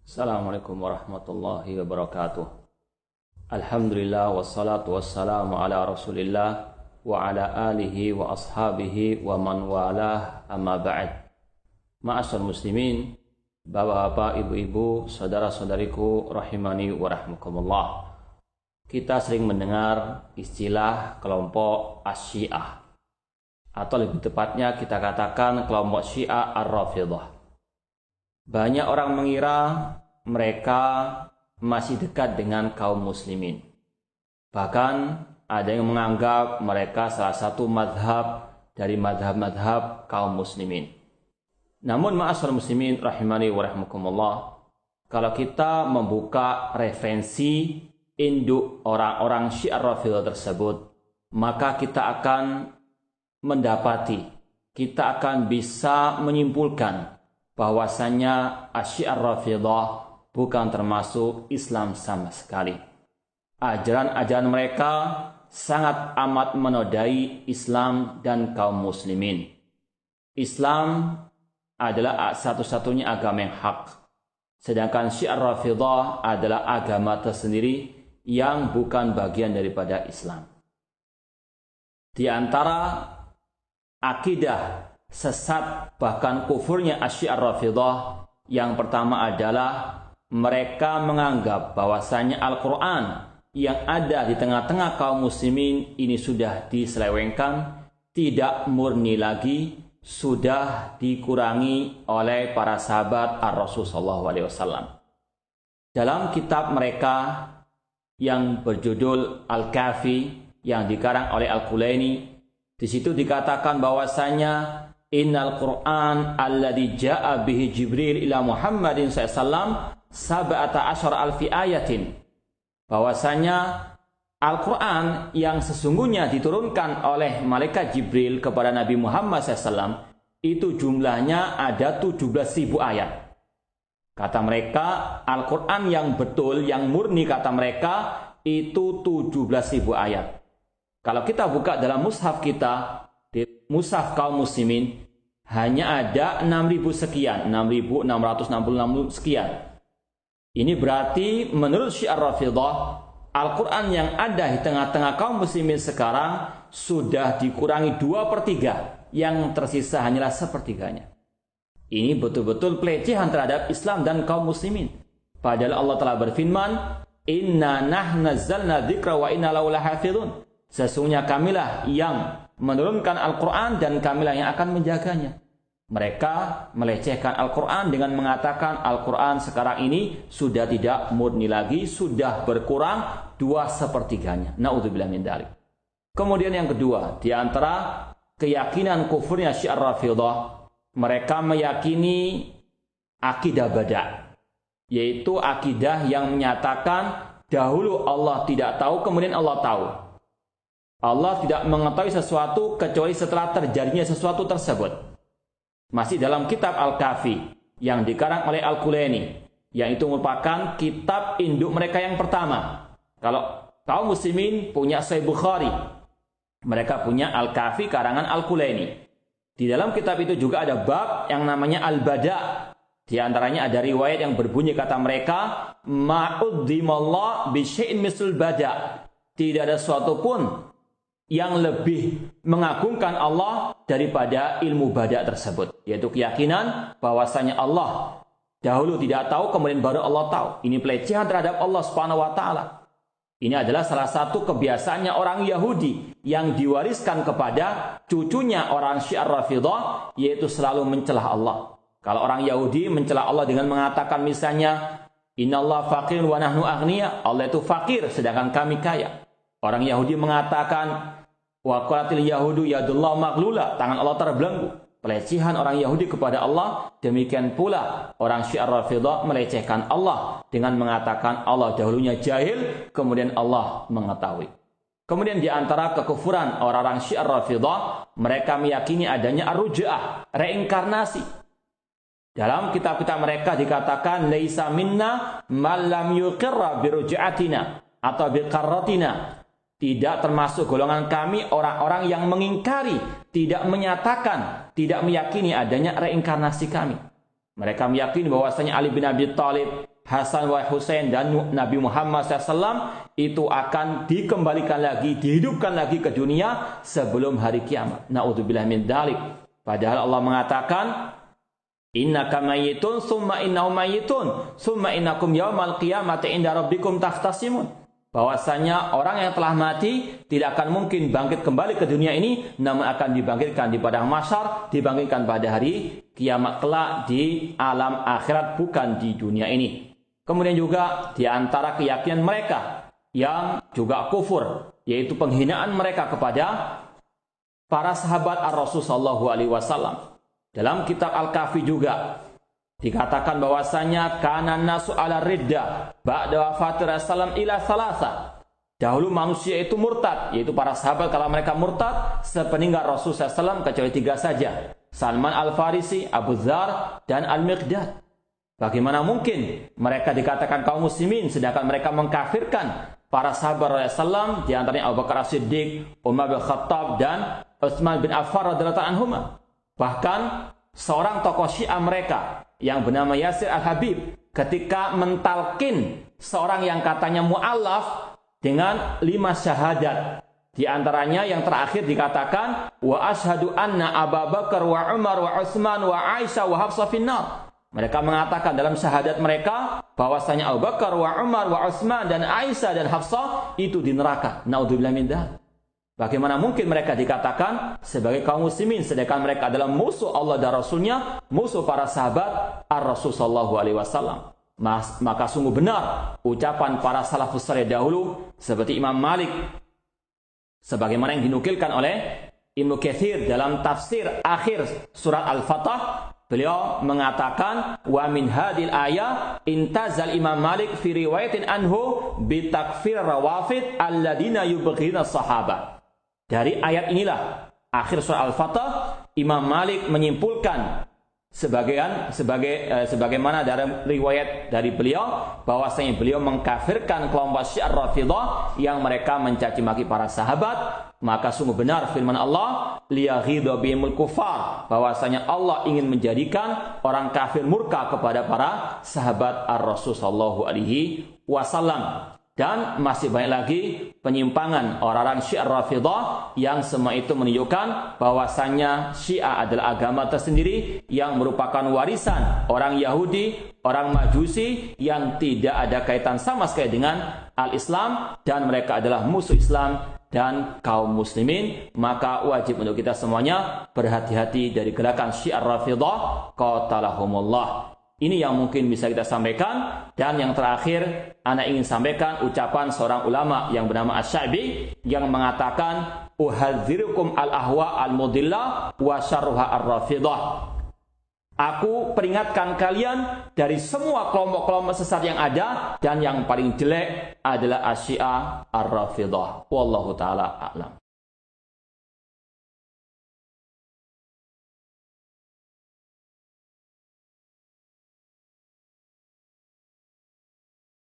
Assalamualaikum warahmatullahi wabarakatuh. Alhamdulillah wassalatu wassalamu ala Rasulillah wa ala alihi wa ashabihi wa man walah, amma ba'd. Ma'asyiral muslimin, bapak-bapak, ibu-ibu, saudara-saudariku rahimani wa rahmukumullah. Kita sering mendengar istilah kelompok Asy-Syiah, atau lebih tepatnya kita katakan kelompok Syiah Ar-Rafidhah. Banyak orang mengira mereka masih dekat dengan kaum muslimin. Bahkan ada yang menganggap mereka salah satu madhab dari madhab-madhab kaum muslimin. Namun ma'asyiral muslimin rahimani wa rahmukumullah, kalau kita membuka referensi induk orang-orang Syiah Rafidhah tersebut, maka kita akan mendapati, kita akan bisa menyimpulkan bahwasanya Asy-Syiah Rafidhah bukan termasuk Islam sama sekali. Ajaran-ajaran mereka sangat amat menodai Islam dan kaum muslimin. Islam adalah satu-satunya agama yang hak, sedangkan Syiah Rafidhah adalah agama tersendiri yang bukan bagian daripada Islam. Di antara akidah sesat bahkan kufurnya Asy-Syiah Rafidhah, yang pertama adalah mereka menganggap bahwasanya Al-Quran yang ada di tengah-tengah kaum muslimin ini sudah diselewengkan, tidak murni lagi, sudah dikurangi oleh para sahabat Ar-Rasul SAW. Dalam kitab mereka yang berjudul Al-Kafi yang dikarang oleh Al-Kulaini, di situ dikatakan bahwasanya Innal Qur'an alladzi ja'a bihi Jibril ila Muhammadin sallallahu sab'ata asyara alfi ayatin. Bahwasanya Al-Qur'an yang sesungguhnya diturunkan oleh malaikat Jibril kepada Nabi Muhammad sallallahu itu jumlahnya ada 17.000 ayat. Kata mereka, Al-Qur'an yang betul, yang murni kata mereka itu 17.000 ayat. Kalau kita buka dalam mushaf kita, di mushaf kaum muslimin hanya ada 6.000 sekian, 6.666 sekian. Ini berarti menurut Syiah Rafidhah, Al-Quran yang ada di tengah-tengah kaum muslimin sekarang sudah dikurangi 2/3, yang tersisa hanyalah sepertiganya. Ini betul-betul pelecehan terhadap Islam dan kaum muslimin. Padahal Allah telah berfirman, Inna nahnu nazzalna dzikra wa inna lahu lahafizun. Sesungguhnya kamilah yang menurunkan Al-Quran dan kamilah yang akan menjaganya. Mereka melecehkan Al-Quran dengan mengatakan Al-Quran sekarang ini sudah tidak murni lagi, sudah berkurang 2/3. Na'udzubillah min dzalik. Kemudian yang kedua, di antara keyakinan kufurnya Syiah Rafidhah, mereka meyakini akidah bada', yaitu akidah yang menyatakan dahulu Allah tidak tahu, kemudian Allah tahu. Allah tidak mengetahui sesuatu kecuali setelah terjadinya sesuatu tersebut. Masih dalam kitab Al-Kafi yang dikarang oleh Al-Kulaini, yang itu merupakan kitab induk mereka yang pertama. Kalau kaum muslimin punya Sahih Bukhari, mereka punya Al-Kafi karangan Al-Kulaini. Di dalam kitab itu juga ada bab yang namanya Al-Bada'. Di antaranya ada riwayat yang berbunyi kata mereka, ma'uddimallah bisyai'in mislul bada'. Tidak ada suatu pun yang lebih mengagungkan Allah daripada ilmu bada' tersebut, yaitu keyakinan bahwasanya Allah dahulu tidak tahu, kemudian baru Allah tahu. Ini pelecehan terhadap Allah Subhanahu wa taala. Ini adalah salah satu kebiasaannya orang Yahudi yang diwariskan kepada cucunya orang Syiah Rafidhah, yaitu selalu mencelah Allah. Kalau orang Yahudi mencelah Allah dengan mengatakan misalnya, Innallaha faqirun wa nahnu aghnia, Allah itu fakir sedangkan kami kaya. Orang Yahudi mengatakan, wa qalatil yahudu yadullah maghlula, tangan Allah terbelenggu. Pelecehan orang Yahudi kepada Allah. Demikian pula orang Syiah Rafidhah melecehkan Allah dengan mengatakan Allah dahulunya jahil, kemudian Allah mengetahui. Kemudian di antara kekufuran orang-orang Syiah Rafidhah, mereka meyakini adanya ar-ruj'ah, reinkarnasi. Dalam kitab-kitab mereka dikatakan laisa minna man lam yuqirra bi ruj'atina atau bi qarratina. Tidak termasuk golongan kami orang-orang yang mengingkari, tidak menyatakan, tidak meyakini adanya reinkarnasi kami. Mereka meyakini bahwasanya Ali bin Abi Thalib Hasan wa Husain dan Nabi Muhammad SAW itu akan dikembalikan lagi, dihidupkan lagi ke dunia sebelum hari kiamat. Na'udzubillah min dzalik. Padahal Allah mengatakan, innaka mayyitun summa innahum mayyitun summa innakum yaumal qiyamati inda rabbikum tahtasimun. Bahwasanya orang yang telah mati tidak akan mungkin bangkit kembali ke dunia ini, namun akan dibangkitkan di padang mahsyar, dibangkitkan pada hari kiamat kelak di alam akhirat, bukan di dunia ini. Kemudian juga di antara keyakinan mereka yang juga kufur, yaitu penghinaan mereka kepada para sahabat Ar-Rasul sallallahu alaihi wasallam. Dalam kitab Al-Kahfi juga dikatakan bahwasanya kana nasu ala riddah ba'da wafatir Rasulullah ila salasa. Dahulu manusia itu murtad, yaitu para sahabat kalau mereka murtad sepeninggal Rasul SAW kecuali 3 saja. Salman Al-Farisi, Abu Dzar, dan Al-Miqdad. Bagaimana mungkin mereka dikatakan kaum muslimin sedangkan mereka mengkafirkan para sahabat Rasulullah, di antaranya Abu Bakar As-Siddiq, Umar bin Khattab, dan Utsman bin Affan radhiyallahu anhuma. Bahkan seorang tokoh Syiah mereka yang bernama Yasir Al-Habib ketika mentalkin seorang yang katanya mu'allaf dengan 5 syahadat. Di antaranya yang terakhir dikatakan wa asyhadu anna Abu Bakar wa Umar wa Utsman wa Aisyah wa Hafsah finnar. Mereka mengatakan dalam syahadat mereka bahwasanya Abu Bakar wa Umar wa Utsman dan Aisyah dan Hafsah itu di neraka. Naudzubillah min dzalik. Bagaimana mungkin mereka dikatakan sebagai kaum muslimin sedangkan mereka adalah musuh Allah dan Rasulnya, musuh para sahabat Ar-Rasul sallallahu alaihi wasallam. Maka sungguh benar ucapan para salafus saleh dahulu seperti Imam Malik sebagaimana yang dinukilkan oleh Ibnu Katsir dalam tafsir akhir surat Al-Fatah. Beliau mengatakan wa min hadil ayah intazal Imam Malik fi riwayatin anhu bi takfir rawafid alladziina yubghiduna sahabat. Dari ayat inilah akhir surah Al-Fatah Imam Malik menyimpulkan sebagaimana dari riwayat dari beliau bahwasanya beliau mengkafirkan kelompok Syiah Rafidhah yang mereka mencaci maki para sahabat. Maka sungguh benar firman Allah liyaghidha bihimul kufar, bahwasanya Allah ingin menjadikan orang kafir murka kepada para sahabat Ar-Rasul sallallahu alaihi wasallam. Dan masih banyak lagi penyimpangan orang-orang Syiah Rafidhah yang semua itu menunjukkan bahwasanya Syiah adalah agama tersendiri yang merupakan warisan orang Yahudi, orang Majusi yang tidak ada kaitan sama sekali dengan Al-Islam, dan mereka adalah musuh Islam dan kaum muslimin. Maka wajib untuk kita semuanya berhati-hati dari gerakan Syiah Rafidhah qatalahumullah. Ini yang mungkin bisa kita sampaikan. Dan yang terakhir, ana ingin sampaikan ucapan seorang ulama yang bernama Asy-Sya'bi yang mengatakan uhadzirukum al-ahwa al-mudillah wa syarruha ar-rafidhah. Aku peringatkan kalian dari semua kelompok-kelompok sesat yang ada, dan yang paling jelek adalah Asy-Syiah ar-Rafidhah. Wallahu taala a'lam.